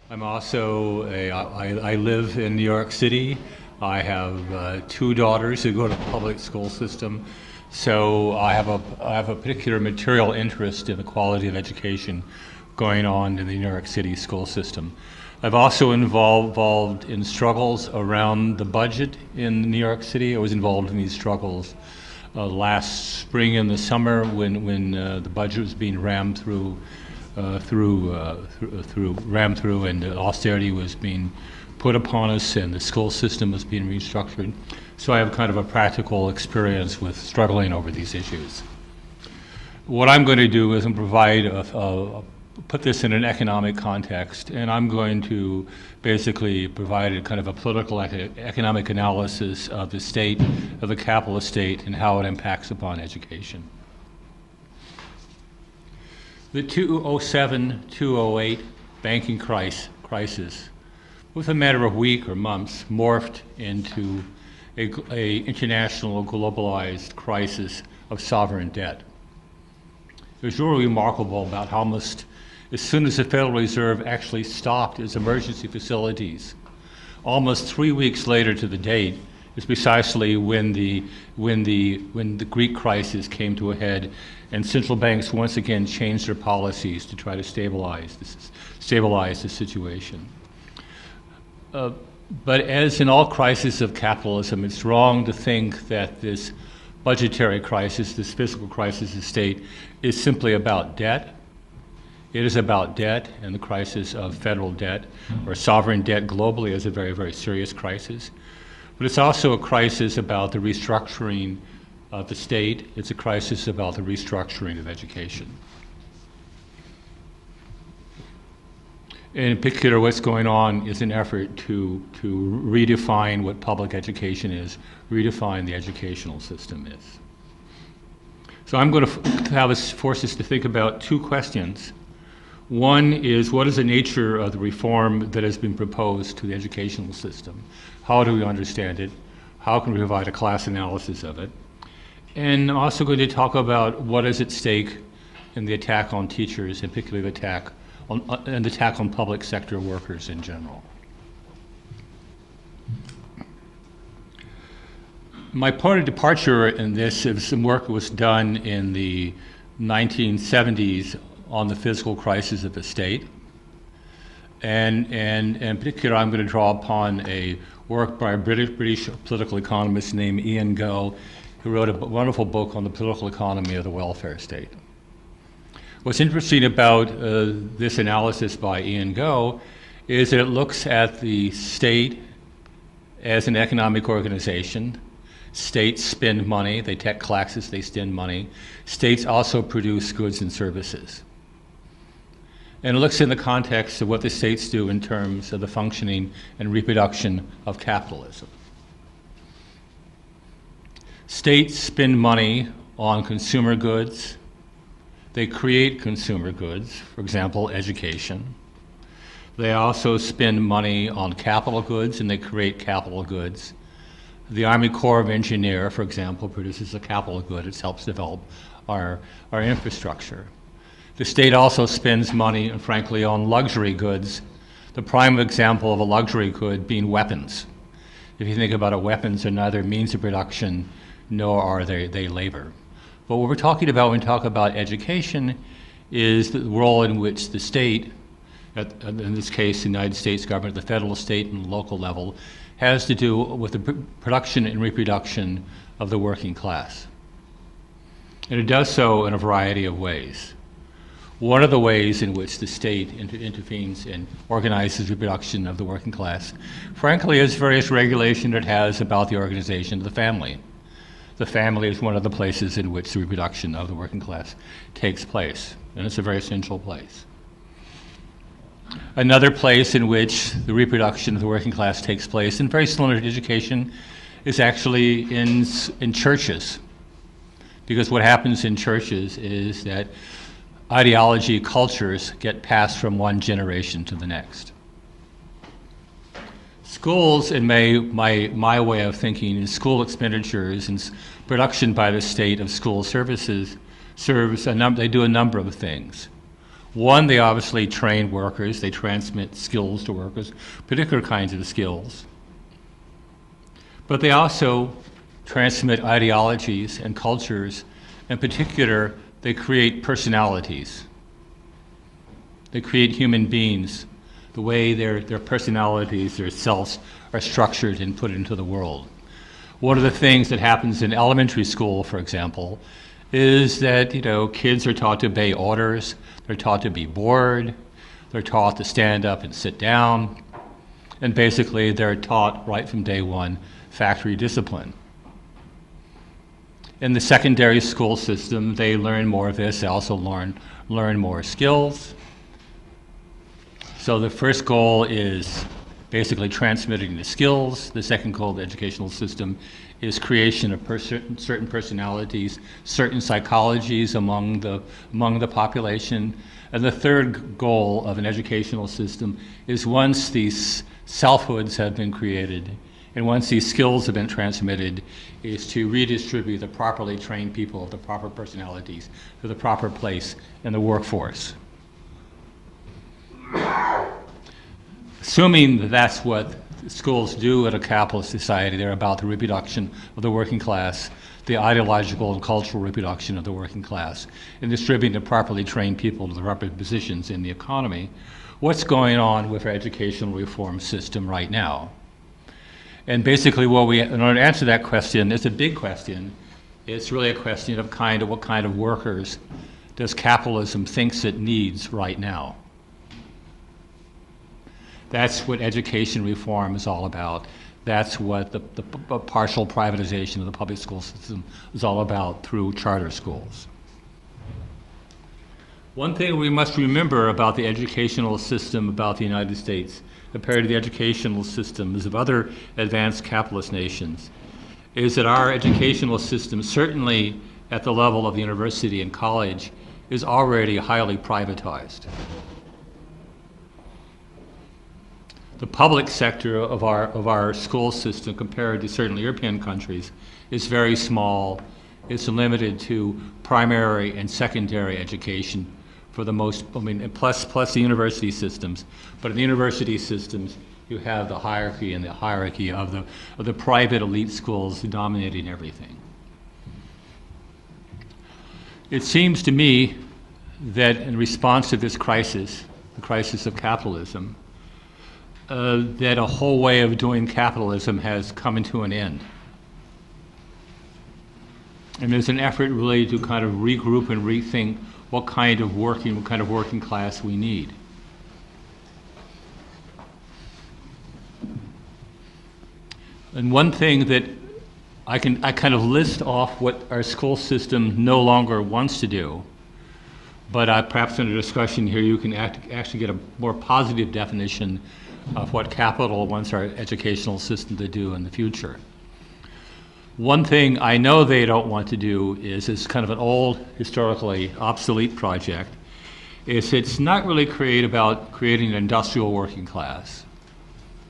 I'm also I live in New York City. I have two daughters who go to the public school system. So I have a particular material interest in the quality of education going on in the New York City school system. I've also involved in struggles around the budget in New York City. I was involved in these struggles last spring and the summer when the budget was being rammed through and austerity was being put upon us and the school system was being restructured. So I have kind of a practical experience with struggling over these issues. What I'm going to do is put this in an economic context, and I'm going to basically provide a kind of a political economic analysis of the state, of the capitalist state, and how it impacts upon education. The 2007-2008 banking crisis, with a matter of weeks or months, morphed into a international globalized crisis of sovereign debt. It was really remarkable about how almost as soon as the Federal Reserve actually stopped its emergency facilities, almost 3 weeks later to the date is precisely when the Greek crisis came to a head, and central banks once again changed their policies to try to stabilize the situation. But as in all crises of capitalism, it's wrong to think that this budgetary crisis, this fiscal crisis of the state, is simply about debt. It is about debt, and the crisis of federal debt or sovereign debt globally is a very, very serious crisis. But it's also a crisis about the restructuring of the state. It's a crisis about the restructuring of education. In particular, what's going on is an effort to redefine what public education is, redefine the educational system is. So I'm going to force us to think about two questions. One is, what is the nature of the reform that has been proposed to the educational system? How do we understand it? How can we provide a class analysis of it? And I'm also going to talk about what is at stake in the attack on teachers, and particularly the attack on public sector workers in general. My point of departure in this is some work that was done in the 1970s on the fiscal crisis of the state. And in particular, I'm going to draw upon a work by a British political economist named Ian Goh, who wrote a wonderful book on the political economy of the welfare state. What's interesting about this analysis by Ian Goh is that it looks at the state as an economic organization. States spend money, they take classes, they spend money. States also produce goods and services. And it looks in the context of what the states do in terms of the functioning and reproduction of capitalism. States spend money on consumer goods. They create consumer goods, for example, education. They also spend money on capital goods, and they create capital goods. The Army Corps of Engineers, for example, produces a capital good. It helps develop our infrastructure. The state also spends money, frankly, on luxury goods. The prime example of a luxury good being weapons. If you think about it, weapons are neither means of production nor are they labor. But what we're talking about when we talk about education is the role in which the state, in this case the United States government, the federal, state, and local level, has to do with the production and reproduction of the working class. And it does so in a variety of ways. One of the ways in which the state intervenes and organizes reproduction of the working class, frankly, is various regulation it has about the organization of the family. The family is one of the places in which the reproduction of the working class takes place, and it's a very central place. Another place in which the reproduction of the working class takes place, and very similar to education, is actually in churches. Because what happens in churches is that ideology, cultures get passed from one generation to the next. Schools, in my way of thinking, is school expenditures and production by the state of school services they do a number of things. One, they obviously train workers, they transmit skills to workers, particular kinds of skills. But they also transmit ideologies and cultures. In particular, they create personalities. They create human beings, the way their personalities, their selves are structured and put into the world. One of the things that happens in elementary school, for example, is that kids are taught to obey orders, they're taught to be bored, they're taught to stand up and sit down, and basically they're taught right from day one factory discipline. In the secondary school system, they learn more of this, they also learn more skills. So the first goal is basically transmitting the skills. The second goal of the educational system is creation of certain personalities, certain psychologies among the population. And the third goal of an educational system is, once these selfhoods have been created and once these skills have been transmitted, is to redistribute the properly trained people of the proper personalities to the proper place in the workforce. Assuming that that's what schools do at a capitalist society, they're about the reproduction of the working class, the ideological and cultural reproduction of the working class, and distributing the properly trained people to the proper positions in the economy. What's going on with our educational reform system right now? And basically, in order to answer that question, it's a big question. It's really a question of what kind of workers does capitalism thinks it needs right now? That's what education reform is all about. That's what the partial privatization of the public school system is all about through charter schools. One thing we must remember about the educational system about the United States compared to the educational systems of other advanced capitalist nations is that our educational system, certainly at the level of the university and college, is already highly privatized. The public sector of our school system, compared to certain European countries, is very small. It's limited to primary and secondary education for the most, plus the university systems. But in the university systems, you have the hierarchy of the private elite schools dominating everything. It seems to me that in response to this crisis, the crisis of capitalism, that a whole way of doing capitalism has come into an end. And there's an effort really to kind of regroup and rethink what kind of working class we need. And one thing that I kind of list off what our school system no longer wants to do, but perhaps in a discussion here you can actually get a more positive definition of what capital wants our educational system to do in the future. One thing I know they don't want to do is kind of an old, historically obsolete project, is it's not really about creating an industrial working class,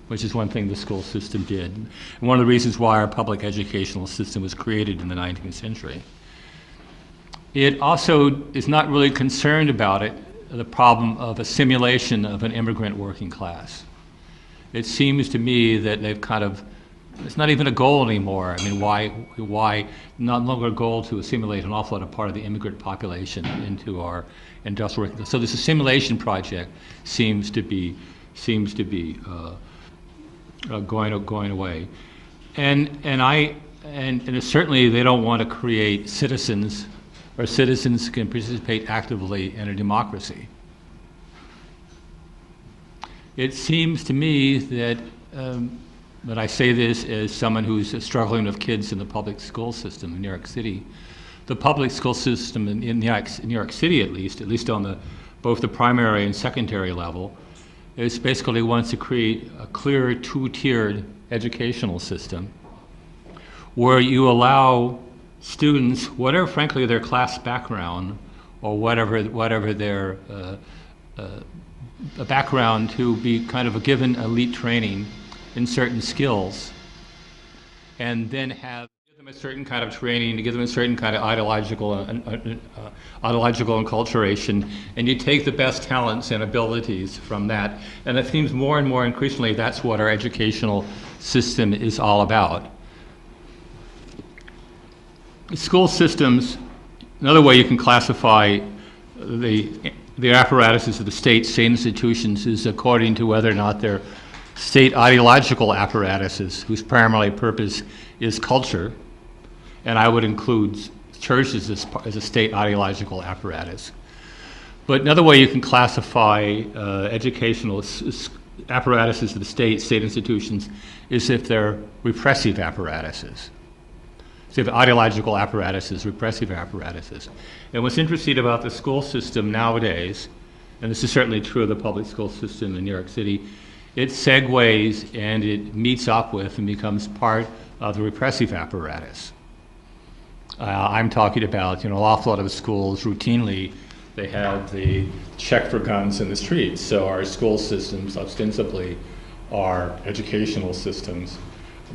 which is one thing the school system did, and one of the reasons why our public educational system was created in the 19th century. It also is not really concerned about the problem of assimilation of an immigrant working class. It seems to me that they've it's not even a goal anymore. Why not longer a goal to assimilate an awful lot of part of the immigrant population into our industrial working class? So this assimilation project seems to be going away, and certainly they don't want to create citizens, or citizens can participate actively in a democracy. It seems to me that, but I say this as someone who's struggling with kids in the public school system in New York City. The public school system in New York City, at least on both the primary and secondary level, is basically wants to create a clear two-tiered educational system where you allow students, whatever frankly their class background or whatever their a background, to be kind of given elite training in certain skills, and then give them them a certain kind of training, to give them a certain kind of ideological enculturation, and you take the best talents and abilities from that. And it seems more and more increasingly that's what our educational system is all about. School systems, another way you can classify the apparatuses of the state institutions is according to whether or not they're state ideological apparatuses whose primary purpose is culture, and I would include churches as a state ideological apparatus. But another way you can classify educational apparatuses of the state institutions is if they're repressive apparatuses. So you have ideological apparatuses, repressive apparatuses. And what's interesting about the school system nowadays, and this is certainly true of the public school system in New York City, it segues and it meets up with and becomes part of the repressive apparatus. I'm talking about, an awful lot of schools routinely, they have the check for guns in the streets. So our school systems ostensibly are educational systems.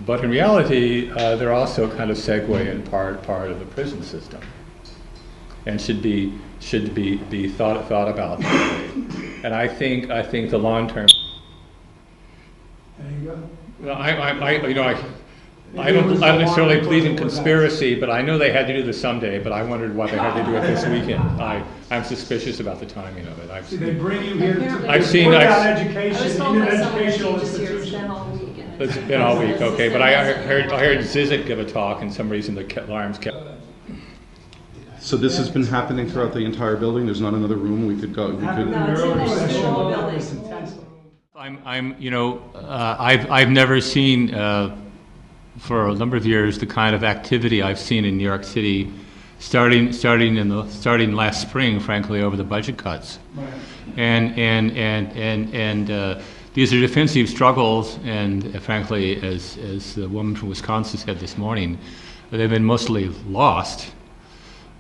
But in reality, they're also kind of segue and part of the prison system, and should be thought about that way. And I think the long term. There you go. Well, I don't necessarily believe in conspiracy, but I know they had to do this someday. But I wondered why they had to do it this weekend. I'm suspicious about the timing of it. See, they bring you here to I've seen put out I've, education in an educational institution. It's been all week, okay. But I heard Zizek give a talk, and some reason the alarms kept. So this has been happening throughout the entire building. There's not another room we could go. I've never seen for a number of years the kind of activity I've seen in New York City, starting last spring, frankly, over the budget cuts, and these are defensive struggles, and frankly, as the woman from Wisconsin said this morning, they've been mostly lost.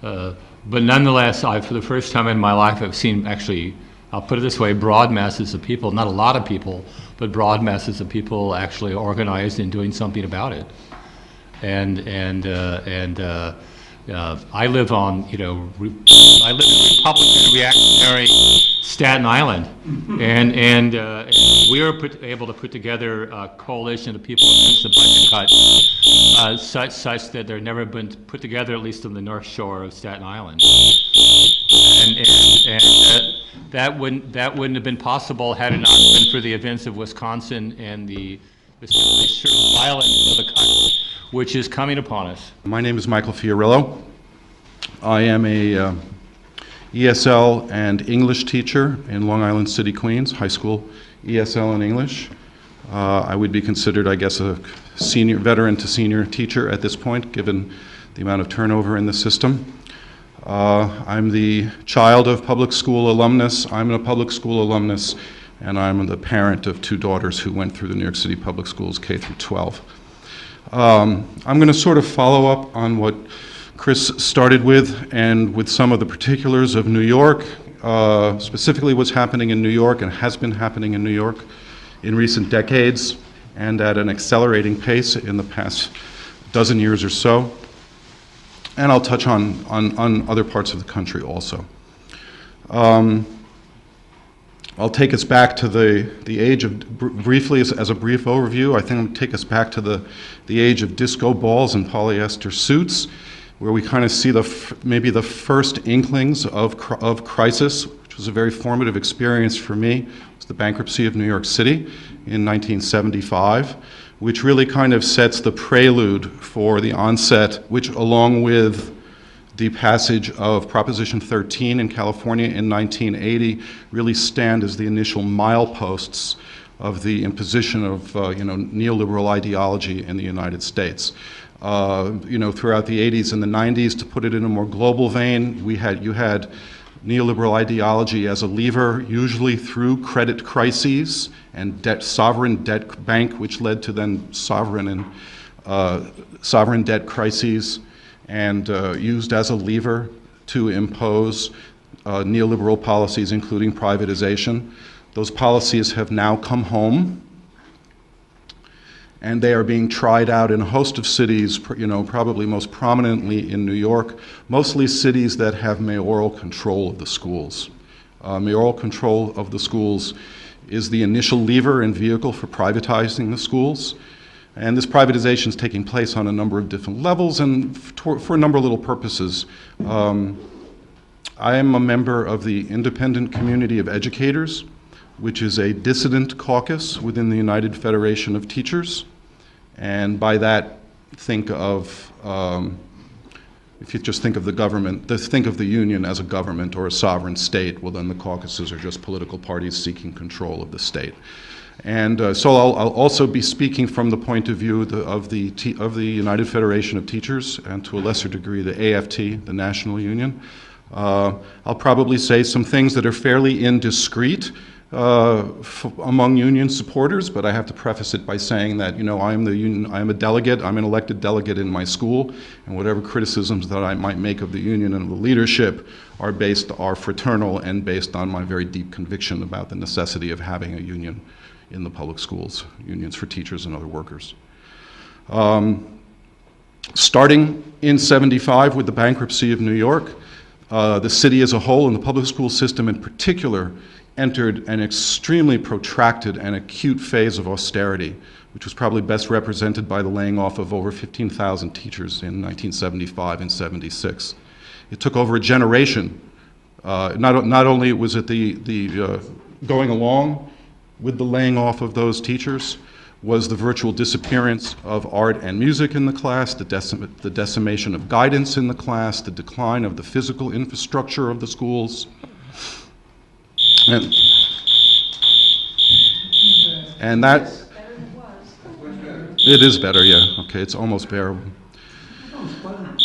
But nonetheless, for the first time in my life, I've seen actually, I'll put it this way, broad masses of people, not a lot of people, but broad masses of people actually organized and doing something about it. And I live on, I live in Republican reactionary Staten Island, and we were able to put together a coalition of people against the budget cut, such that they've never been put together, at least on the North Shore of Staten Island. And that wouldn't have been possible had it not been for the events of Wisconsin and the violence of the cut, which is coming upon us. My name is Michael Fiorillo. I am a ESL and English teacher in Long Island City, Queens, high school ESL and English. I would be considered, I guess, a senior veteran to senior teacher at this point, given the amount of turnover in the system. I'm the child of public school alumnus. I'm a public school alumnus, and I'm the parent of two daughters who went through the New York City public schools K through 12. I'm going to sort of follow up on what Chris started with, and with some of the particulars of New York, specifically what's happening in New York and has been happening in New York in recent decades and at an accelerating pace in the past dozen years or so. And I'll touch on other parts of the country also. I'll take us back to the age of, briefly as a brief overview, I think I'll take us back to the age of disco balls and polyester suits, where we kind of see maybe the first inklings of crisis, which was a very formative experience for me. It was the bankruptcy of New York City in 1975, which really kind of sets the prelude for the onset, which along with the passage of Proposition 13 in California in 1980 really stand as the initial mileposts of the imposition of neoliberal ideology in the United States. Throughout the 80s and the 90s, to put it in a more global vein, you had neoliberal ideology as a lever, usually through credit crises and sovereign debt bank, which led to then sovereign debt crises, and used as a lever to impose neoliberal policies, including privatization. Those policies have now come home, and they are being tried out in a host of cities, probably most prominently in New York, mostly cities that have mayoral control of the schools. Mayoral control of the schools is the initial lever and vehicle for privatizing the schools. And this privatization is taking place on a number of different levels and for a number of little purposes. I am a member of the Independent Community of Educators, which is a dissident caucus within the United Federation of Teachers. And by that, think of, if you just think of the government, think of the union as a government or a sovereign state, well then the caucuses are just political parties seeking control of the state. And so I'll also be speaking from the point of view of the United Federation of Teachers, and to a lesser degree the AFT, the National Union. I'll probably say some things that are fairly indiscreet among union supporters, but I have to preface it by saying that, I am a delegate, I'm an elected delegate in my school, and whatever criticisms that I might make of the union and the leadership are fraternal and based on my very deep conviction about the necessity of having a union in the public schools, unions for teachers and other workers. Starting in '75 with the bankruptcy of New York, the city as a whole and the public school system in particular entered an extremely protracted and acute phase of austerity, which was probably best represented by the laying off of over 15,000 teachers in 1975 and '76. It took over a generation. Not only was it the going along with the laying off of those teachers, was the virtual disappearance of art and music in the class, the decimation of guidance in the class, the decline of the physical infrastructure of the schools. And that, it is better, yeah, okay, it's almost bearable.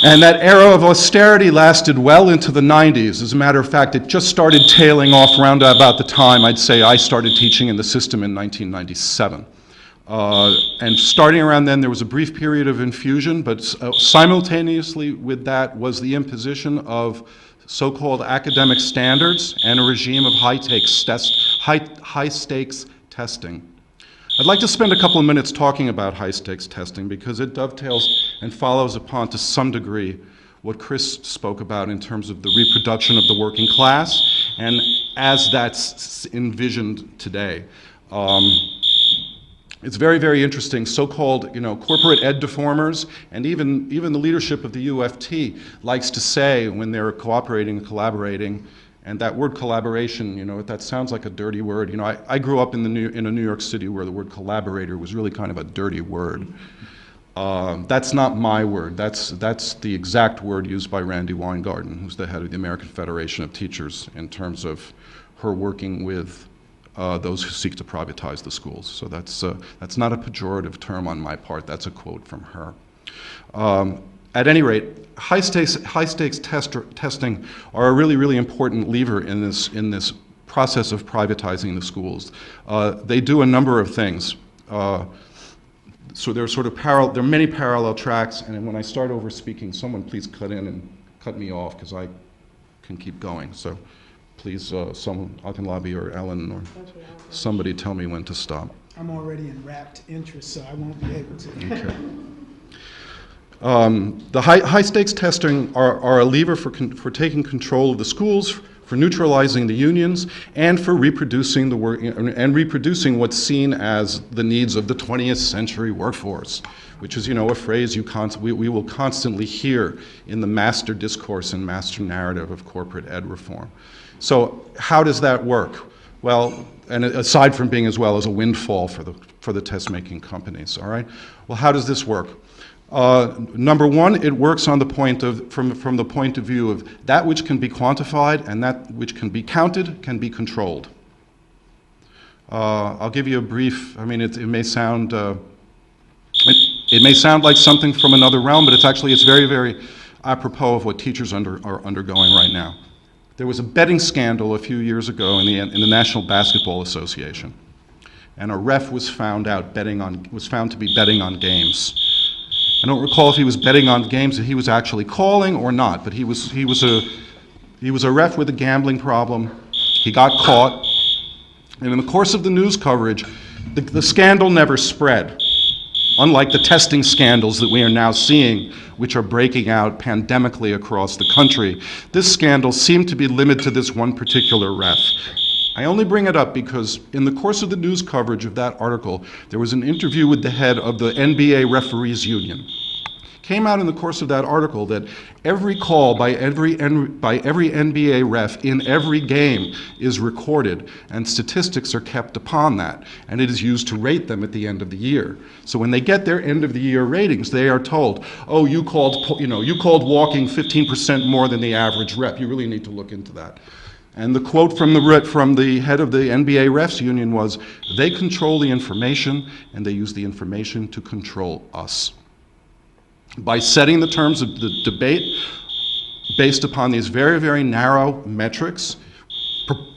And that era of austerity lasted well into the '90s. As a matter of fact, it just started tailing off around about the time I'd say I started teaching in the system in 1997. And starting around then, there was a brief period of infusion, but simultaneously with that was the imposition of so-called academic standards and a regime of high-stakes testing. I'd like to spend a couple of minutes talking about high-stakes testing because it dovetails and follows upon to some degree what Chris spoke about in terms of the reproduction of the working class and as that's envisioned today. It's very, very interesting. So-called, corporate ed deformers, and even the leadership of the UFT likes to say when they're cooperating and collaborating, and that word collaboration, that sounds like a dirty word. I grew up in a New York City where the word collaborator was really kind of a dirty word. That's not my word. That's the exact word used by Randi Weingarten, who's the head of the American Federation of Teachers, in terms of her working with those who seek to privatize the schools. So that's not a pejorative term on my part. That's a quote from her. At any rate, high-stakes testing are a really, really important lever in this process of privatizing the schools. They do a number of things. So there are many parallel tracks, and when I start over speaking, someone please cut in and cut me off because I can keep going. So please, someone, Akinlabi or Ellen or somebody tell me when to stop. I'm already in rapt interest, so I won't be able to. Okay. The high-stakes testing are a lever for taking control of the schools, for neutralizing the unions, and for reproducing the work and reproducing what's seen as the needs of the 20th century workforce, which is, a phrase we will constantly hear in the master discourse and master narrative of corporate ed reform. So how does that work? Well, and aside from being as well as a windfall for the test-making companies, all right? Well, how does this work? Number one, it works on the from the point of view of that which can be quantified and that which can be counted can be controlled. I'll give you a brief. I mean, it may sound it may sound like something from another realm, but it's very, very apropos of what teachers are undergoing right now. There was a betting scandal a few years ago in the National Basketball Association, and a ref was found to be betting on games. I don't recall if he was betting on games that he was actually calling or not, but he was a ref with a gambling problem. He got caught, and in the course of the news coverage, the scandal never spread. unlike the testing scandals that we are now seeing, which are breaking out pandemically across the country. This scandal seemed to be limited to this one particular ref. I only bring it up because in the course of the news coverage of that article, there was an interview with the head of the NBA Referees Union. Came out in the course of that article that every call by every NBA ref in every game is recorded, and statistics are kept upon that, and it is used to rate them at the end of the year. So when they get their end of the year ratings, they are told, "Oh, you called walking 15% more than the average rep. You really need to look into that." And the quote from the head of the NBA Refs Union was, "They control the information, and they use the information to control us." By setting the terms of the debate based upon these very, very narrow metrics,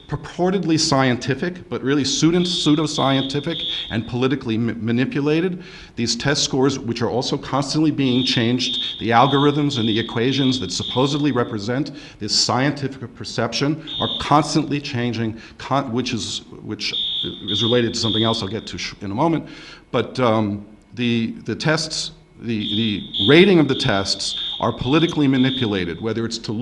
purportedly scientific, but really pseudo-scientific and politically manipulated, these test scores, which are also constantly being changed, the algorithms and the equations that supposedly represent this scientific perception are constantly changing, which is related to something else I'll get to in a moment. But the tests, the rating of the tests are politically manipulated, whether it's to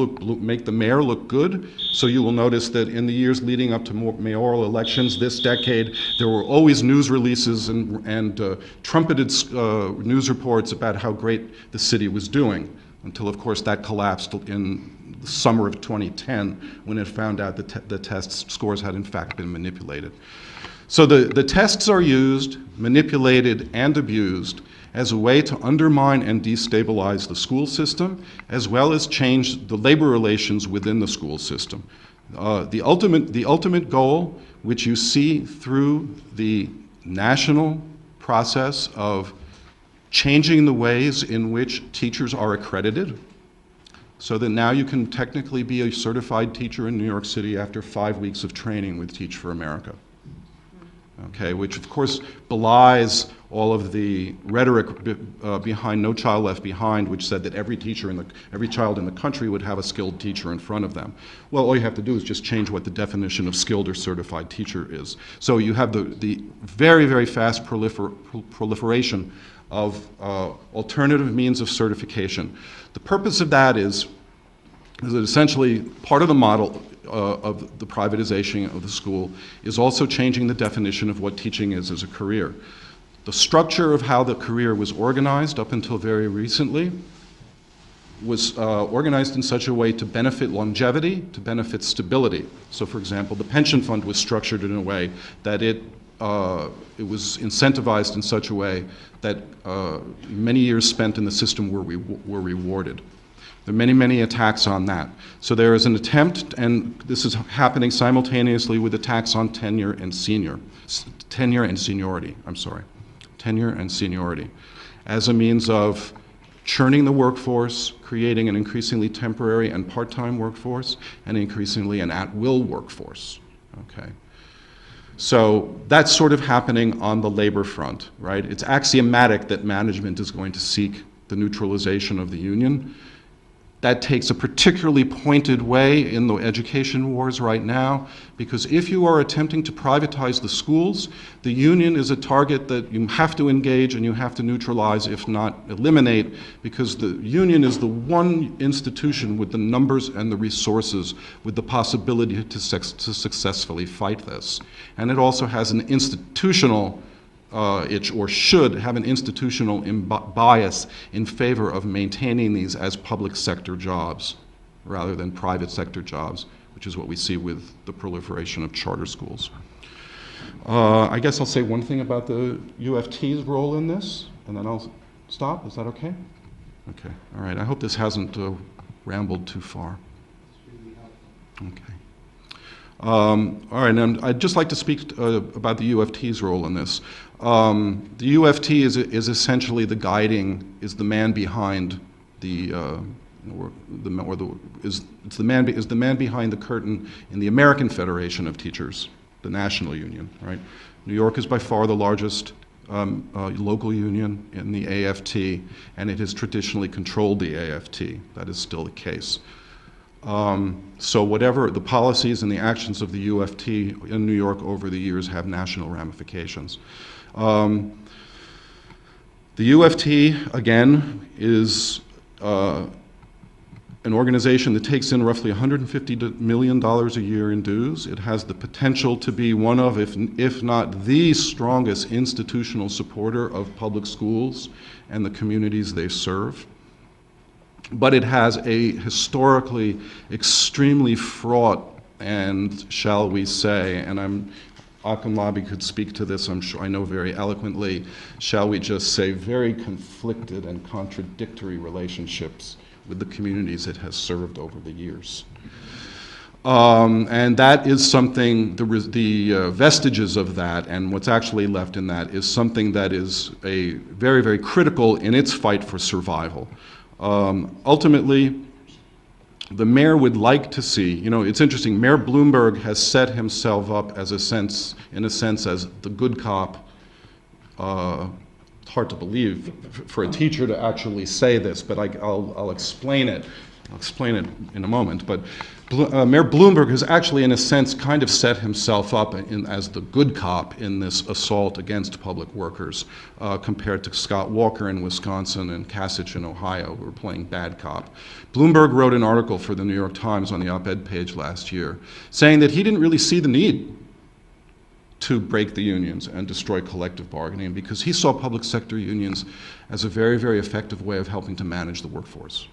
make the mayor look good. So you will notice that in the years leading up to mayoral elections this decade, there were always news releases and trumpeted news reports about how great the city was doing, until of course that collapsed in the summer of 2010 when it found out that the test scores had in fact been manipulated. So the tests are used, manipulated, and abused as a way to undermine and destabilize the school system, as well as change the labor relations within the school system. The ultimate goal, which you see through the national process of changing the ways in which teachers are accredited, so that now you can technically be a certified teacher in New York City after 5 weeks of training with Teach for America. Okay, which of course belies all of the rhetoric behind No Child Left Behind, which said that every child in the country would have a skilled teacher in front of them. Well, all you have to do is just change what the definition of skilled or certified teacher is. So you have the very, very fast proliferation of alternative means of certification. The purpose of that is that essentially part of the model of the privatization of the school is also changing the definition of what teaching is as a career. The structure of how the career was organized up until very recently was organized in such a way to benefit longevity, to benefit stability. So for example, the pension fund was structured in a way that it was incentivized in such a way that many years spent in the system were rewarded. There are many, many attacks on that. So there is an attempt, and this is happening simultaneously with attacks on tenure and seniority, as a means of churning the workforce, creating an increasingly temporary and part-time workforce, and increasingly an at-will workforce, okay? So that's sort of happening on the labor front, right? It's axiomatic that management is going to seek the neutralization of the union. That takes a particularly pointed way in the education wars right now, because if you are attempting to privatize the schools, the union is a target that you have to engage and you have to neutralize, if not eliminate, because the union is the one institution with the numbers and the resources with the possibility to successfully fight this. And it also has an institutional should have an institutional bias in favor of maintaining these as public sector jobs rather than private sector jobs, which is what we see with the proliferation of charter schools. I guess I'll say one thing about the UFT's role in this, and then I'll stop. Is that okay? Okay. All right. I hope this hasn't rambled too far. Okay. All right, and I'd just like to speak about the UFT's role in this. The UFT is essentially the man behind the man behind the curtain in the American Federation of Teachers, the national union, right? New York is by far the largest local union in the AFT, and it has traditionally controlled the AFT. That is still the case. So whatever the policies and the actions of the UFT in New York over the years have national ramifications. The UFT, again, is an organization that takes in roughly $150 million a year in dues. It has the potential to be one of, if not the strongest institutional supporter of public schools and the communities they serve. But it has a historically extremely fraught and, shall we say, and Akinlabi could speak to this, I'm sure, I know very eloquently, shall we just say, very conflicted and contradictory relationships with the communities it has served over the years. And that is something, the vestiges of that and what's actually left in that is something that is a very, very critical in its fight for survival. Ultimately, the mayor would like to see, you know, it's interesting, Mayor Bloomberg has set himself up as in a sense, as the good cop. It's hard to believe for a teacher to actually say this, but I'll explain it. I'll explain it in a moment. But Mayor Bloomberg has actually, in a sense, kind of set himself up as the good cop in this assault against public workers, compared to Scott Walker in Wisconsin and Kasich in Ohio, who were playing bad cop. Bloomberg wrote an article for the New York Times on the op-ed page last year, saying that he didn't really see the need to break the unions and destroy collective bargaining because he saw public sector unions as a very, very effective way of helping to manage the workforce.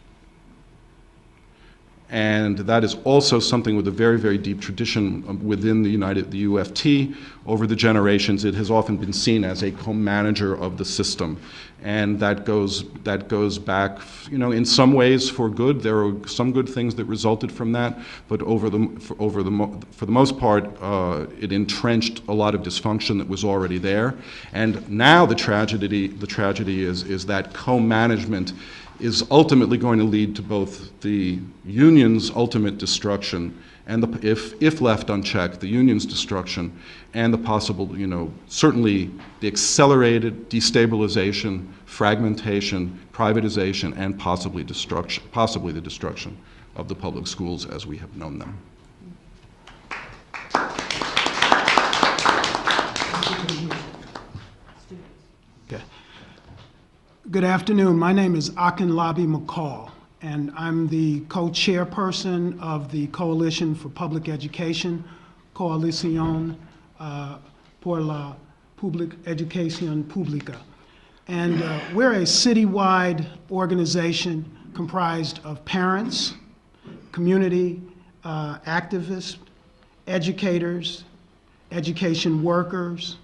And that is also something with a very, very deep tradition within the UFT. Over the generations, it has often been seen as a co-manager of the system. And that goes back, you know, in some ways for good. There are some good things that resulted from that, but for the most part, it entrenched a lot of dysfunction that was already there. And now the tragedy is that co-management is ultimately going to lead to both the union's ultimate destruction and, if left unchecked, the union's destruction and the possible, you know, certainly the accelerated destabilization, fragmentation, privatization, and possibly the destruction of the public schools as we have known them. Okay. Good afternoon. My name is Akinlabi Mackall, and I'm the co-chairperson of the Coalition for Public Education, Coalición por la Educación Pública. And we're a citywide organization comprised of parents, community activists, educators, education workers,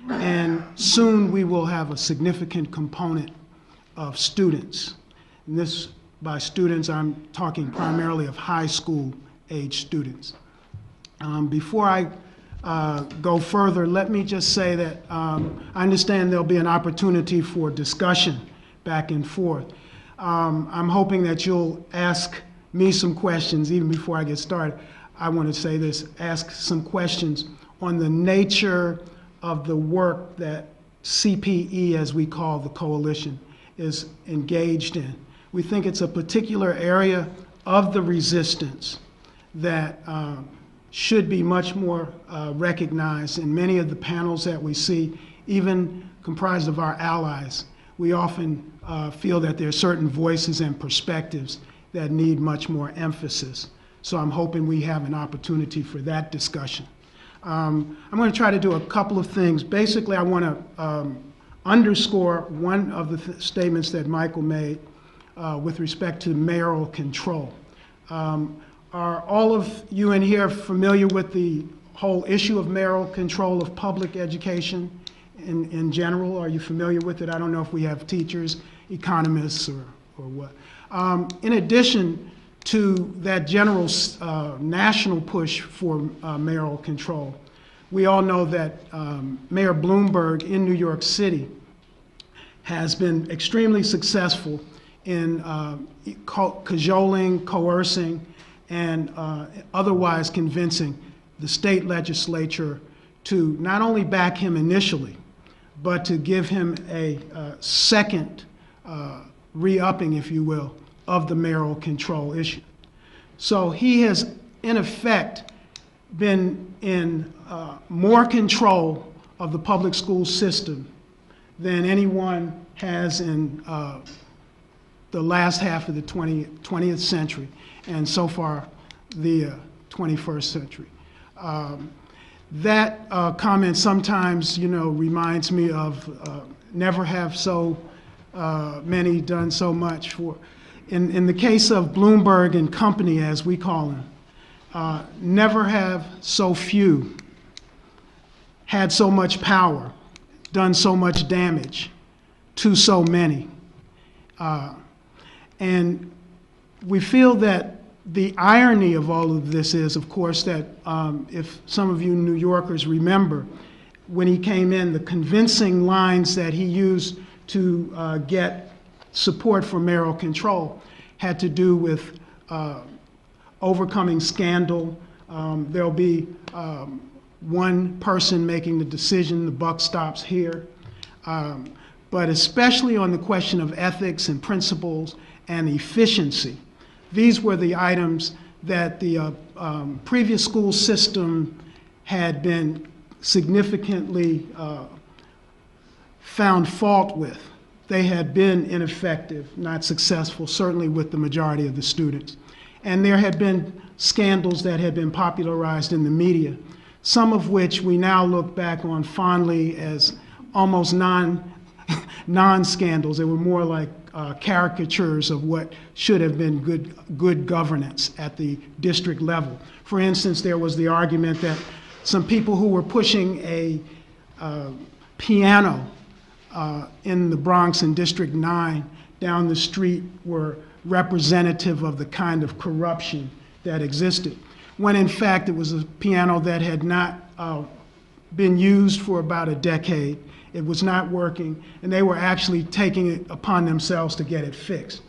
and soon we will have a significant component of students. And this, by students, I'm talking primarily of high school age students. Before I go further, let me just say that I understand there'll be an opportunity for discussion back and forth. I'm hoping that you'll ask me some questions even before I get started. I want to say this, ask some questions on the nature of the work that CPE, as we call the coalition, is engaged in. We think it's a particular area of the resistance that should be much more recognized in many of the panels that we see, even comprised of our allies. We often feel that there are certain voices and perspectives that need much more emphasis. So I'm hoping we have an opportunity for that discussion. I'm going to try to do a couple of things. Basically, I want to underscore one of the statements that Michael made with respect to mayoral control. Are all of you in here familiar with the whole issue of mayoral control of public education in general? Are you familiar with it? I don't know if we have teachers, economists, or what. In addition to that general national push for mayoral control, we all know that Mayor Bloomberg in New York City has been extremely successful in cajoling, coercing, and otherwise convincing the state legislature to not only back him initially, but to give him a second re-upping, if you will, of the mayoral control issue. So he has, in effect, been in more control of the public school system than anyone has in the last half of the 20th century, and so far the 21st century. That comment sometimes, reminds me of never have so many done so much for. In the case of Bloomberg and company, as we call them, never have so few had so much power, done so much damage to so many. And we feel that the irony of all of this is, of course, that if some of you New Yorkers remember, when he came in, the convincing lines that he used to get support for mayoral control had to do with overcoming scandal. There'll be one person making the decision, the buck stops here. But especially on the question of ethics and principles and efficiency, these were the items that the previous school system had been significantly found fault with. They had been ineffective, not successful, certainly with the majority of the students. And there had been scandals that had been popularized in the media, some of which we now look back on fondly as almost non-scandals. They were more like caricatures of what should have been good governance at the district level. For instance, there was the argument that some people who were pushing a piano in the Bronx in District 9 down the street were representative of the kind of corruption that existed, when in fact it was a piano that had not been used for about a decade. It was not working, and they were actually taking it upon themselves to get it fixed.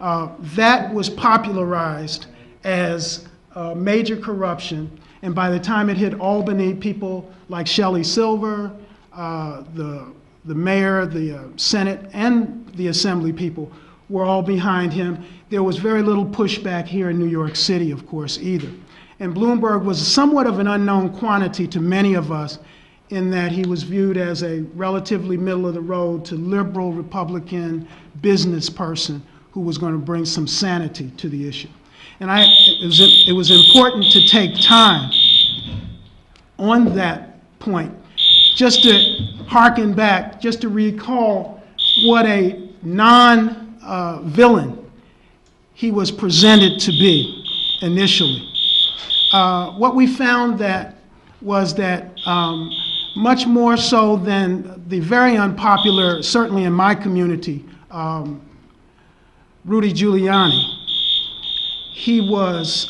That was popularized as major corruption, and by the time it hit Albany, people like Shelley Silver, the mayor, the Senate, and the Assembly people were all behind him. There was very little pushback here in New York City, of course, either. And Bloomberg was somewhat of an unknown quantity to many of us, in that he was viewed as a relatively middle-of-the-road to liberal Republican business person who was going to bring some sanity to the issue. And it was important to take time on that point, just to hearken back, just to recall what a non-villain he was presented to be initially. What we found was that much more so than the very unpopular, certainly in my community, Rudy Giuliani, he was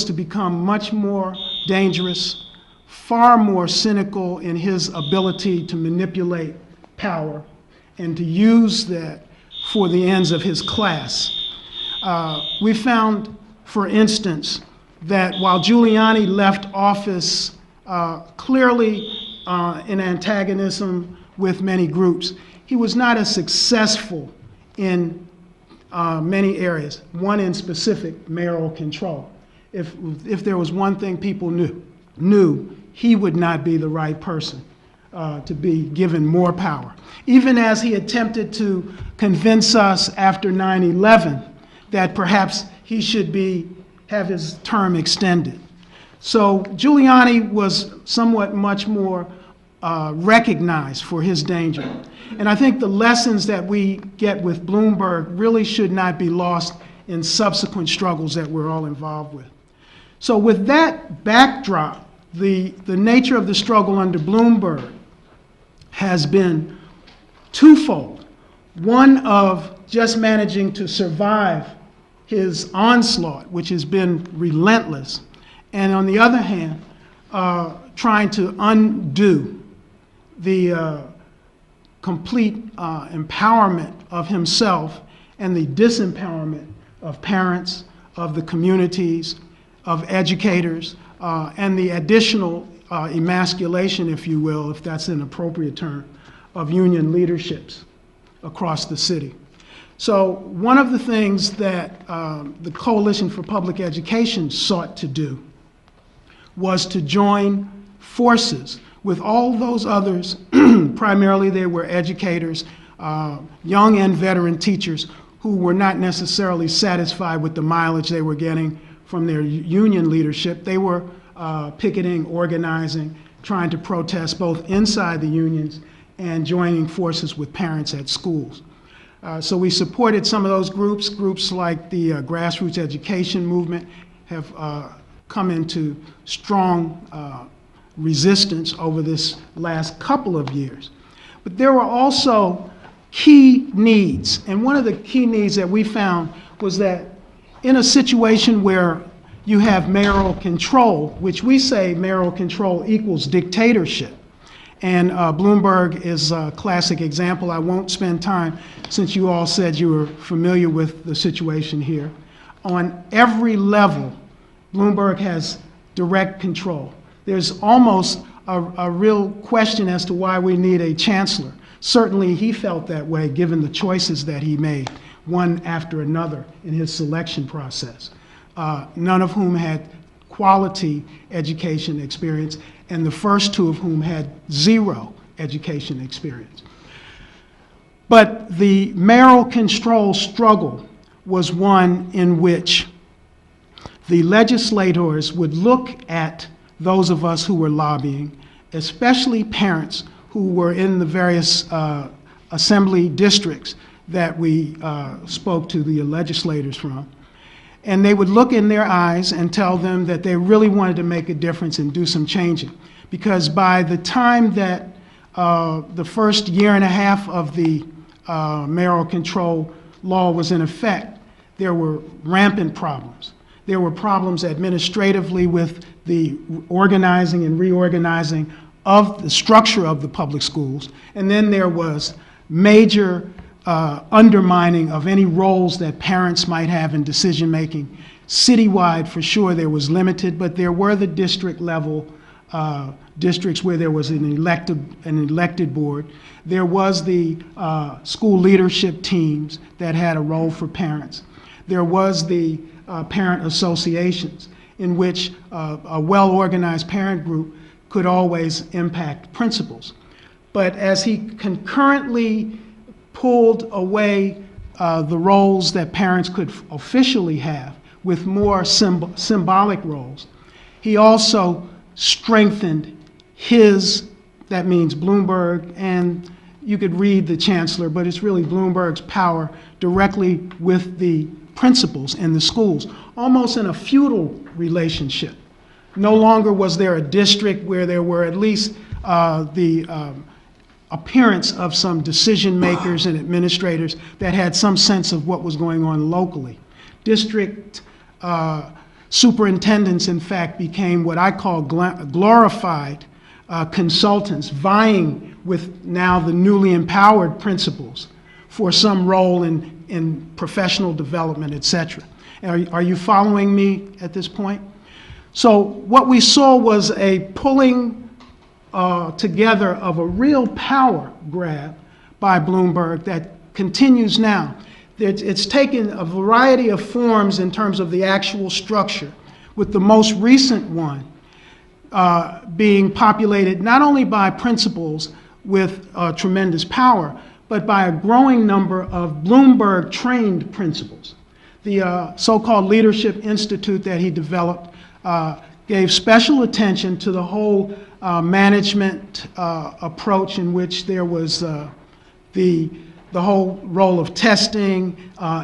to become much more dangerous, far more cynical in his ability to manipulate power and to use that for the ends of his class. We found, for instance, that while Giuliani left office clearly in antagonism with many groups, he was not as successful in many areas, one in specific, mayoral control. If there was one thing people knew, he would not be the right person to be given more power. Even as he attempted to convince us after 9/11 that perhaps he should have his term extended. So Giuliani was somewhat much more recognized for his danger. And I think the lessons that we get with Bloomberg really should not be lost in subsequent struggles that we're all involved with. So with that backdrop, the nature of the struggle under Bloomberg has been twofold. One of just managing to survive his onslaught, which has been relentless, and on the other hand, trying to undo the complete empowerment of himself and the disempowerment of parents, of the communities, of educators, and the additional emasculation, if you will, if that's an appropriate term, of union leaderships across the city. So one of the things that the Coalition for Public Education sought to do was to join forces With all those others, primarily they were educators, young and veteran teachers who were not necessarily satisfied with the mileage they were getting from their union leadership. They were picketing, organizing, trying to protest both inside the unions and joining forces with parents at schools. So we supported some of those groups. Groups like the grassroots education movement have come into strong resistance over this last couple of years. But there were also key needs, and one of the key needs that we found was that in a situation where you have mayoral control, which we say mayoral control equals dictatorship, and Bloomberg is a classic example. I won't spend time, since you all said you were familiar with the situation here. On every level, Bloomberg has direct control. There's almost a real question as to why we need a chancellor. Certainly he felt that way given the choices that he made, one after another in his selection process, none of whom had quality education experience, and the first two of whom had zero education experience. But the mayoral control struggle was one in which the legislators would look at those of us who were lobbying, especially parents who were in the various assembly districts that we spoke to the legislators from. And they would look in their eyes and tell them that they really wanted to make a difference and do some changing. Because by the time that the first year and a half of the mayoral control law was in effect, there were rampant problems. There were problems administratively with the organizing and reorganizing of the structure of the public schools. And then there was major undermining of any roles that parents might have in decision-making. Citywide, for sure, there was limited, but there were the district level districts where there was an elected board. There was the school leadership teams that had a role for parents. There was the parent associations in which a well-organized parent group could always impact principals. But as he concurrently pulled away the roles that parents could officially have with more symbolic roles, he also strengthened his, that means Bloomberg, and you could read the chancellor, but it's really Bloomberg's power directly with the principals in the schools, almost in a feudal relationship. No longer was there a district where there were at least the appearance of some decision makers and administrators that had some sense of what was going on locally. District superintendents, in fact, became what I call glorified consultants, vying with now the newly empowered principals for some role in professional development, et cetera. Are you following me at this point? So what we saw was a pulling together of a real power grab by Bloomberg that continues now. It's taken a variety of forms in terms of the actual structure, with the most recent one being populated not only by principals with tremendous power, but by a growing number of Bloomberg-trained principals. The so-called Leadership Institute that he developed gave special attention to the whole management approach in which there was the whole role of testing,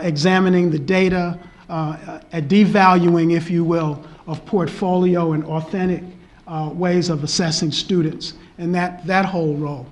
examining the data, devaluing, if you will, of portfolio and authentic ways of assessing students, and that whole role.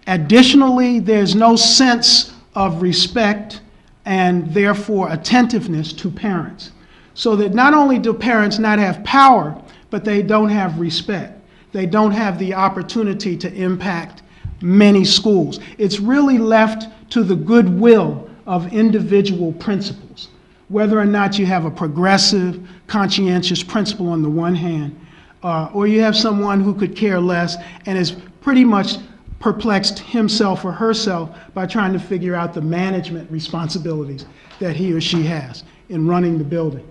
Additionally, there's no sense of respect and therefore attentiveness to parents. So that not only do parents not have power, but they don't have respect. They don't have the opportunity to impact many schools. It's really left to the goodwill of individual principals, whether or not you have a progressive, conscientious principal on the one hand, or you have someone who could care less and is pretty much perplexed himself or herself by trying to figure out the management responsibilities that he or she has in running the building.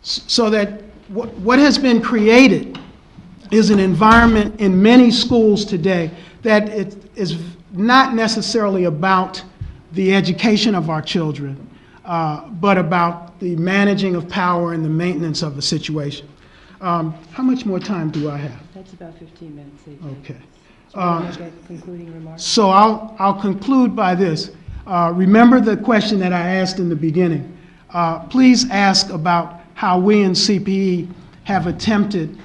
So that what has been created is an environment in many schools today that it is not necessarily about the education of our children, but about the managing of power and the maintenance of the situation. How much more time do I have? That's about 15 minutes. Okay. Concluding remarks. So I'll conclude by this. Remember the question that I asked in the beginning. Please ask about how we in CPE have attempted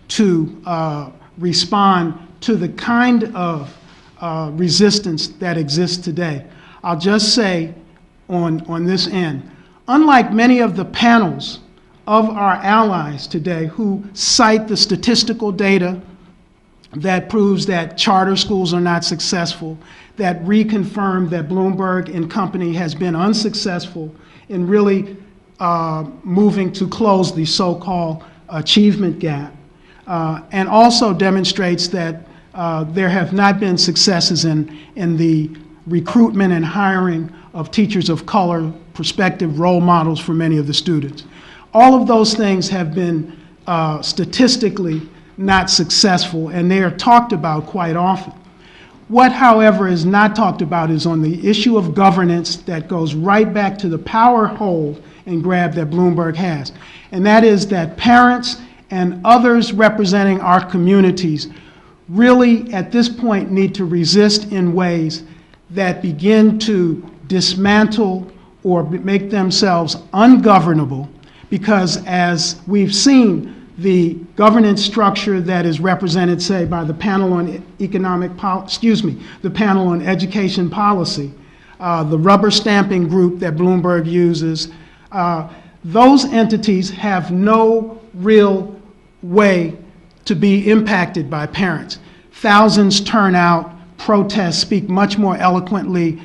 to respond to the kind of resistance that exists today. I'll just say on this end, unlike many of the panels of our allies today who cite the statistical data that proves that charter schools are not successful, that reconfirm that Bloomberg and company has been unsuccessful in really moving to close the so-called achievement gap, and also demonstrates that there have not been successes in the recruitment and hiring of teachers of color, prospective role models for many of the students. All of those things have been statistically not successful, and they are talked about quite often. What, however, is not talked about is on the issue of governance that goes right back to the power hold and grab that Bloomberg has. And that is that parents and others representing our communities really, at this point, need to resist in ways that begin to dismantle or make themselves ungovernable, because as we've seen, the governance structure that is represented, say, by the panel on the panel on education policy, the rubber stamping group that Bloomberg uses, those entities have no real way to be impacted by parents. Thousands turn out, protests, speak much more eloquently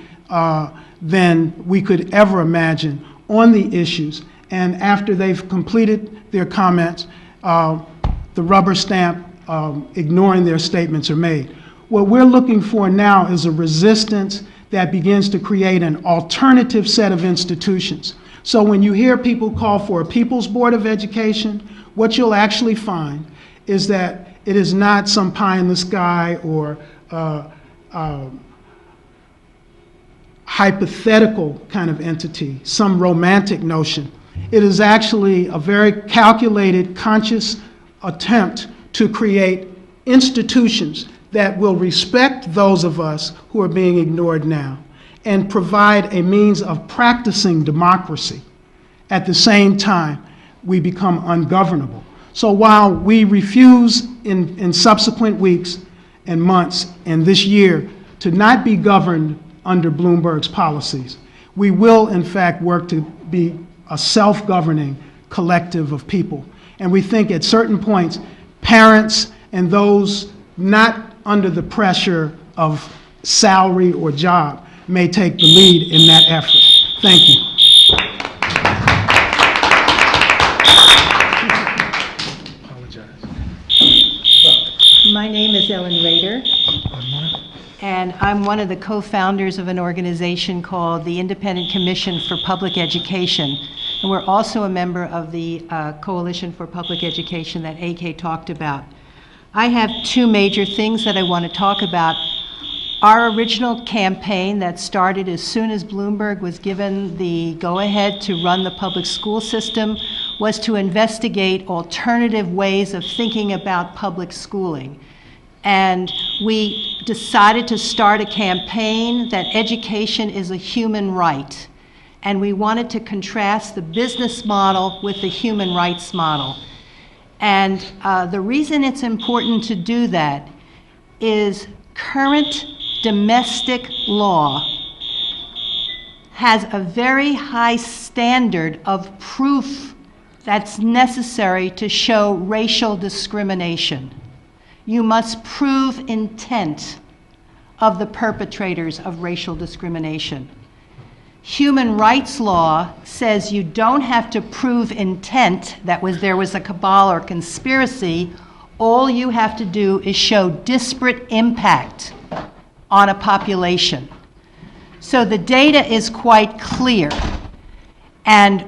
than we could ever imagine on the issues. And after they've completed their comments, the rubber stamp ignoring their statements are made. What we're looking for now is a resistance that begins to create an alternative set of institutions. So when you hear people call for a People's Board of Education, what you'll actually find is that it is not some pie in the sky or hypothetical kind of entity, some romantic notion. It is actually a very calculated, conscious attempt to create institutions that will respect those of us who are being ignored now and provide a means of practicing democracy. At the same time, we become ungovernable. So while we refuse in subsequent weeks and months and this year to not be governed under Bloomberg's policies, we will in fact work to be a self-governing collective of people. And we think at certain points, parents and those not under the pressure of salary or job may take the lead in that effort. Thank you. My name is Ellen Rader, and I'm one of the co-founders of an organization called the Independent Commission for Public Education. And we're also a member of the Coalition for Public Education that AK talked about. I have two major things that I want to talk about. Our original campaign that started as soon as Bloomberg was given the go-ahead to run the public school system was to investigate alternative ways of thinking about public schooling. And we decided to start a campaign that education is a human right. And we wanted to contrast the business model with the human rights model. And the reason it's important to do that is current domestic law has a very high standard of proof that's necessary to show racial discrimination. You must prove intent of the perpetrators of racial discrimination. Human rights law says you don't have to prove intent that there was a cabal or conspiracy. All you have to do is show disparate impact on a population. So the data is quite clear. And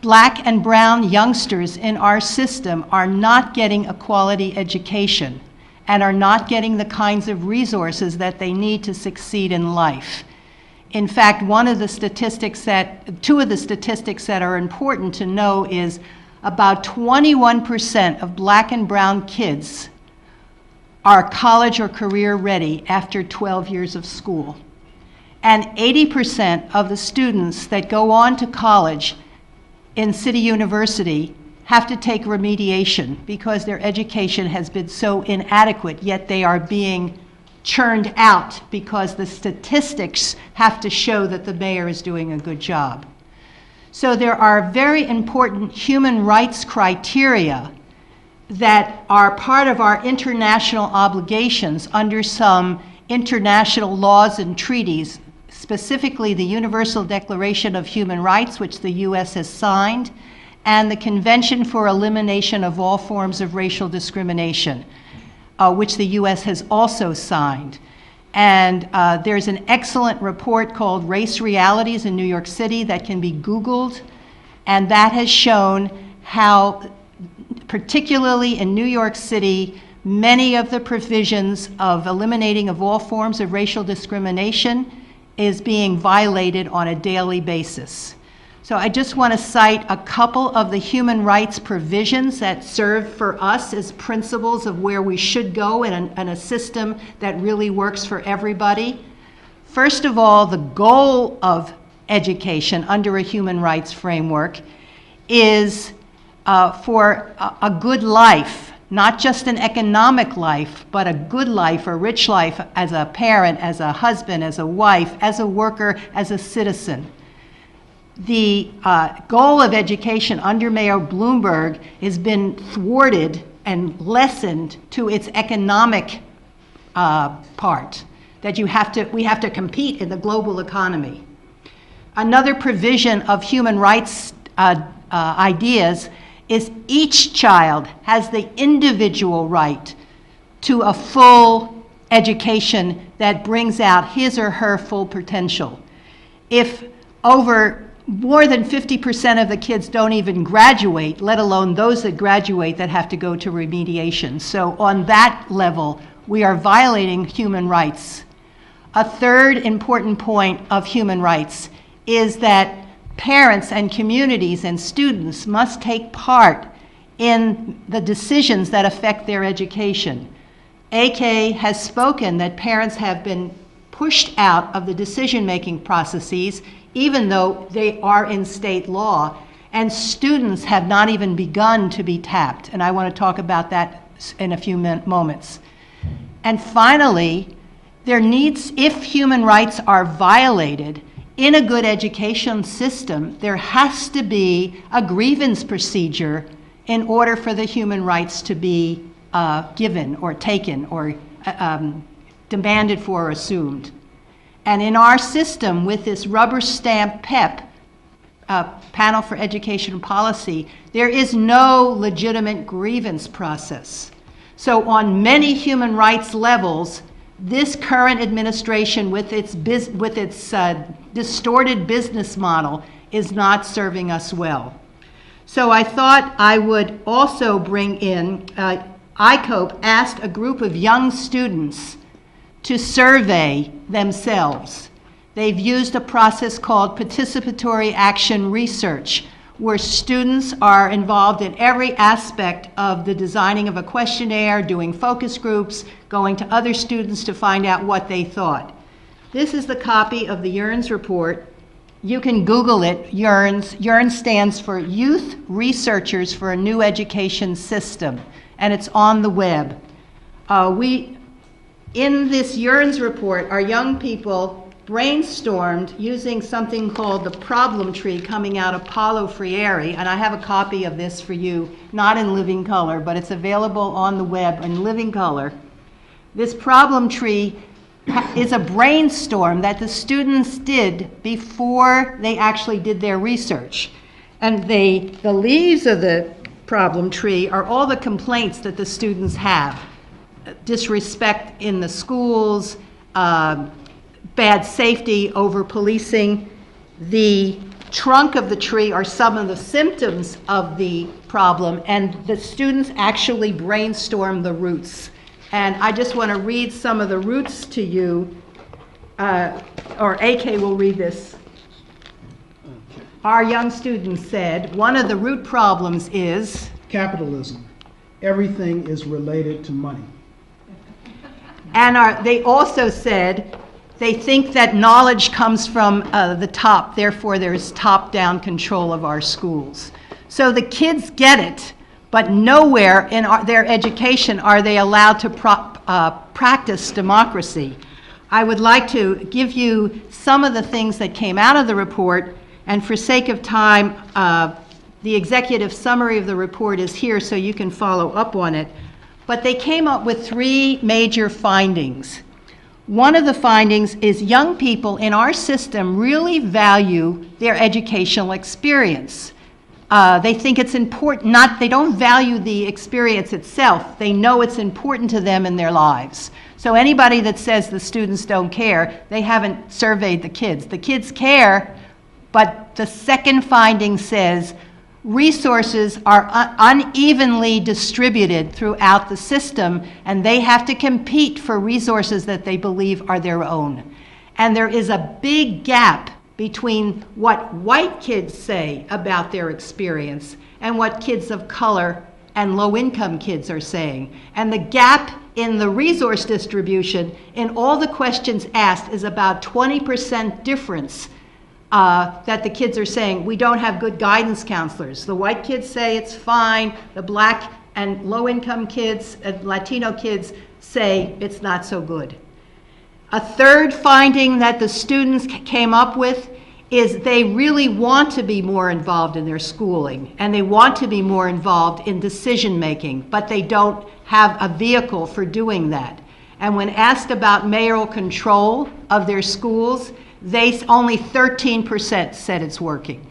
Black and brown youngsters in our system are not getting a quality education and are not getting the kinds of resources that they need to succeed in life. In fact, two of the statistics that are important to know is about 21% of Black and brown kids are college or career ready after 12 years of school. And 80% of the students that go on to college in City University have to take remediation because their education has been so inadequate, yet they are being churned out because the statistics have to show that the mayor is doing a good job. So there are very important human rights criteria that are part of our international obligations under some international laws and treaties, specifically the Universal Declaration of Human Rights, which the U.S. has signed, and the Convention for Elimination of All Forms of Racial Discrimination, which the U.S. has also signed. And there's an excellent report called Race Realities in New York City that can be Googled, and that has shown how, particularly in New York City, many of the provisions of eliminating of all forms of racial discrimination is being violated on a daily basis. So I just want to cite a couple of the human rights provisions that serve for us as principles of where we should go in a system that really works for everybody. First of all, the goal of education under a human rights framework is for a good life, not just an economic life, but a good life, a rich life as a parent, as a husband, as a wife, as a worker, as a citizen. The goal of education under Mayor Bloomberg has been thwarted and lessened to its economic part, that we have to compete in the global economy. Another provision of human rights ideas is each child has the individual right to a full education that brings out his or her full potential. If more than 50% of the kids don't even graduate, let alone those that graduate that have to go to remediation. So on that level, we are violating human rights. A third important point of human rights is that parents and communities and students must take part in the decisions that affect their education. AK has spoken that parents have been pushed out of the decision-making processes, even though they are in state law, and students have not even begun to be tapped. And I want to talk about that in a few moments. And finally, if human rights are violated, in a good education system, there has to be a grievance procedure in order for the human rights to be given or taken or demanded for or assumed. And in our system, with this rubber stamp PEP, Panel for Education Policy, there is no legitimate grievance process. So on many human rights levels, this current administration with its distorted business model is not serving us well. So I thought I would also bring in, ICOPE asked a group of young students to survey themselves. They've used a process called participatory action research, where students are involved in every aspect of the designing of a questionnaire, doing focus groups, going to other students to find out what they thought. This is the copy of the YEARNS report. You can Google it, YEARNS. YEARNS stands for Youth Researchers for a New Education System, and it's on the web. In this YEARNS report, our young people brainstormed using something called the problem tree coming out of Paulo Freire, and I have a copy of this for you, not in living color, but it's available on the web in living color. This problem tree is a brainstorm that the students did before they actually did their research. And the leaves of the problem tree are all the complaints that the students have. Disrespect in the schools, bad safety, over policing. The trunk of the tree are some of the symptoms of the problem, and the students actually brainstorm the roots. And I just want to read some of the roots to you, or AK will read this. Our young student said, one of the root problems is Capitalism. Everything is related to money. And they also said they think that knowledge comes from the top, therefore there's top-down control of our schools. So the kids get it, but nowhere in their education are they allowed to practice democracy. I would like to give you some of the things that came out of the report, and for sake of time, the executive summary of the report is here so you can follow up on it. But they came up with 3 major findings. One of the findings is young people in our system really value their educational experience. They think it's important, they don't value the experience itself. They know it's important to them in their lives. So anybody that says the students don't care, they haven't surveyed the kids. The kids care, but the second finding says resources are unevenly distributed throughout the system, and they have to compete for resources that they believe are their own. And there is a big gap between what white kids say about their experience and what kids of color and low-income kids are saying. And the gap in the resource distribution in all the questions asked is about 20% difference. That the kids are saying, we don't have good guidance counselors. The white kids say it's fine. The black and low-income kids, Latino kids say it's not so good. A third finding that the students came up with is they really want to be more involved in their schooling, and they want to be more involved in decision-making, but they don't have a vehicle for doing that. And when asked about mayoral control of their schools, only 13% said it's working.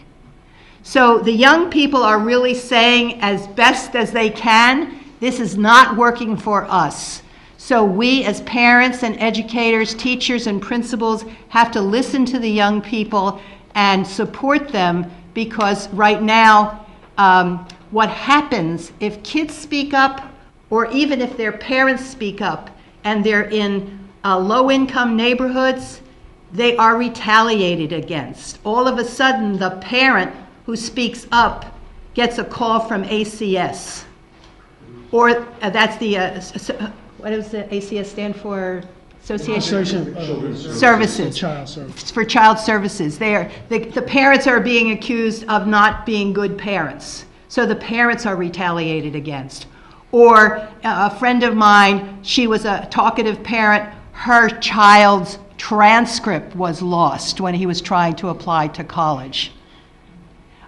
So the young people are really saying as best as they can, this is not working for us. So we as parents and educators, teachers and principals have to listen to the young people and support them, because right now what happens if kids speak up, or even if their parents speak up and they're in low-income neighborhoods, they are retaliated against. All of a sudden, the parent who speaks up gets a call from ACS. Or that's the, what does the ACS stand for? Association Services. Child Services. For child services. The parents are being accused of not being good parents. So the parents are retaliated against. Or a friend of mine, she was a talkative parent, her child's transcript was lost when he was trying to apply to college.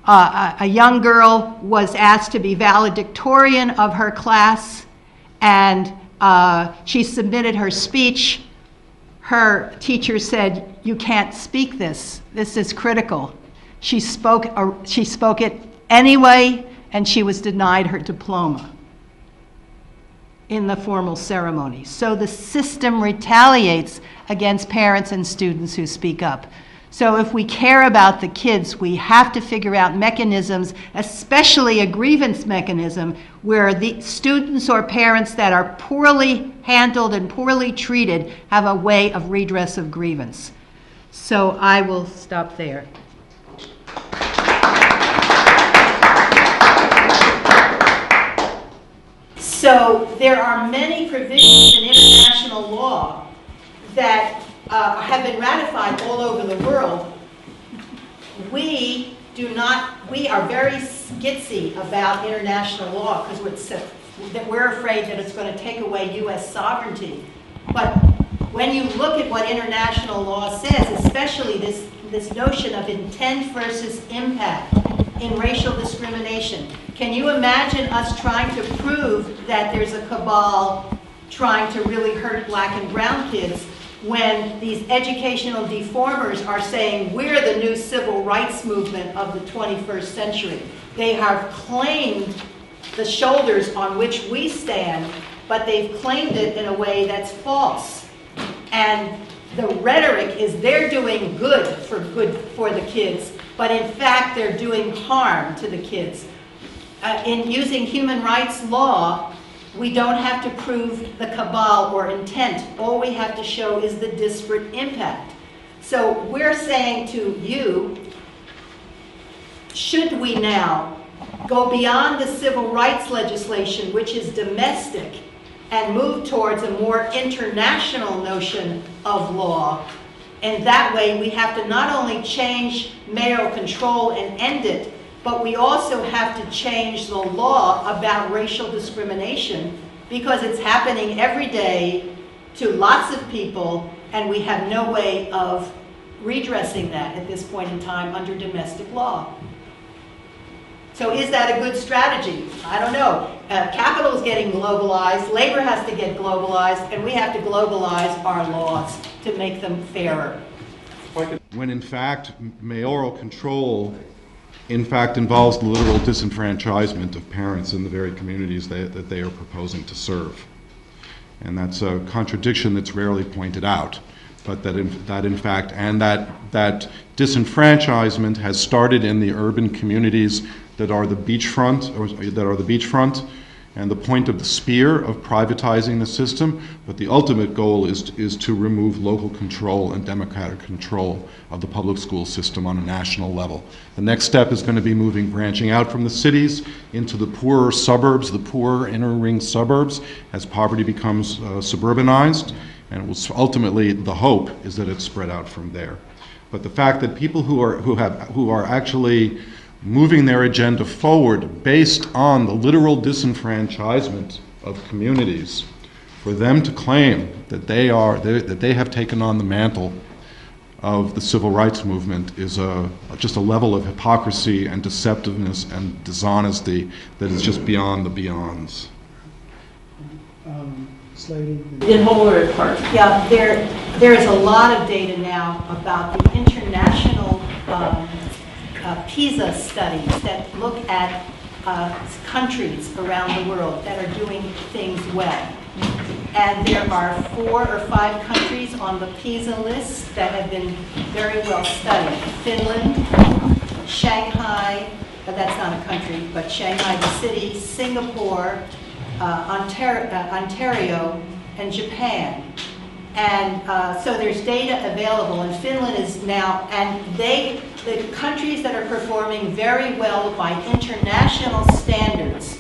A young girl was asked to be valedictorian of her class, and she submitted her speech. Her teacher said, "You can't speak this. This is critical." She spoke it anyway, and she was denied her diploma in the formal ceremony. So the system retaliates against parents and students who speak up. So if we care about the kids, we have to figure out mechanisms, especially a grievance mechanism, where the students or parents that are poorly handled and poorly treated have a way of redress of grievance. So I will stop there. So there are many provisions in international law that have been ratified all over the world. We are very skitsy about international law because we're afraid that it's going to take away U.S. sovereignty. But when you look at what international law says, especially this notion of intent versus impact in racial discrimination, can you imagine us trying to prove that there's a cabal trying to really hurt black and brown kids when these educational deformers are saying we're the new civil rights movement of the 21st century? They have claimed the shoulders on which we stand, but they've claimed it in a way that's false. And the rhetoric is they're doing good for the kids, but in fact they're doing harm to the kids. In using human rights law, we don't have to prove the cabal or intent. All we have to show is the disparate impact. So we're saying to you, should we now go beyond the civil rights legislation, which is domestic, and move towards a more international notion of law? And that way we have to not only change mayoral control and end it, but we also have to change the law about racial discrimination, because it's happening every day to lots of people, and we have no way of redressing that at this point in time under domestic law. So is that a good strategy? I don't know. Capital is getting globalized, labor has to get globalized, and we have to globalize our laws to make them fairer. When in fact, mayoral control in fact involves the literal disenfranchisement of parents in the very communities that they are proposing to serve. And that's a contradiction that's rarely pointed out, but that in fact, and that disenfranchisement has started in the urban communities that are the beachfront, and the point of the spear of privatizing the system, but the ultimate goal is to remove local control and democratic control of the public school system on a national level. The next step is going to be branching out from the cities into the poorer suburbs, the poorer inner ring suburbs, as poverty becomes suburbanized, and it will ultimately, the hope is that it's spread out from there. But the fact that people who are actually moving their agenda forward based on the literal disenfranchisement of communities, for them to claim that they have taken on the mantle of the civil rights movement is just a level of hypocrisy and deceptiveness and dishonesty that is just beyond the beyonds. In whole or in part? Yeah, there is a lot of data now about the international PISA studies that look at countries around the world that are doing things well. And there are 4 or 5 countries on the PISA list that have been very well studied. Finland, Shanghai, but that's not a country, but Shanghai the city, Singapore, Ontario, and Japan. And so there's data available, and Finland is now, and the countries that are performing very well by international standards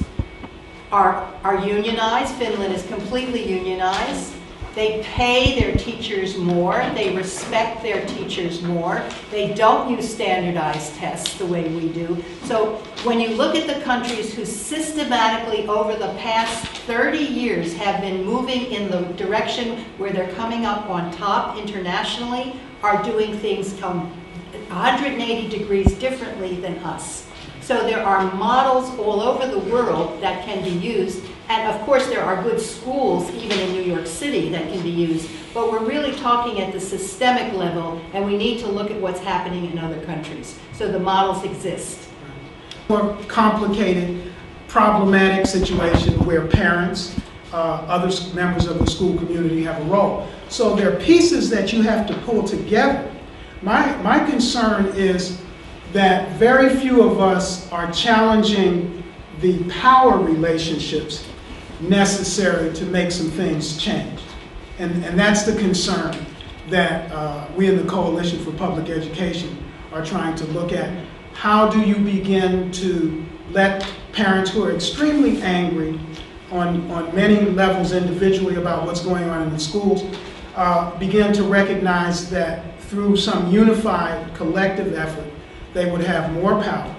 are unionized. Finland is completely unionized. They pay their teachers more. They respect their teachers more. They don't use standardized tests the way we do. So when you look at the countries who systematically over the past 30 years have been moving in the direction where they're coming up on top internationally, are doing things 180 degrees differently than us. So there are models all over the world that can be used. And of course, there are good schools, even in New York City, that can be used. But we're really talking at the systemic level, and we need to look at what's happening in other countries. So the models exist. More complicated, problematic situation where parents, other members of the school community have a role. So there are pieces that you have to pull together. My concern is that very few of us are challenging the power relationships necessary to make some things change. And that's the concern that we in the Coalition for Public Education are trying to look at. How do you begin to let parents who are extremely angry on many levels individually about what's going on in the schools begin to recognize that through some unified collective effort, they would have more power.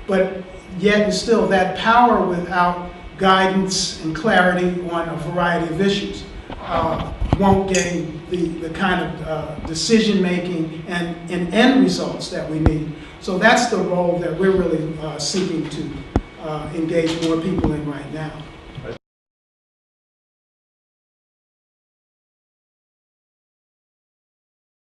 But yet and still, that power without guidance and clarity on a variety of issues won't gain the kind of decision-making and end results that we need. So that's the role that we're really seeking to engage more people in right now.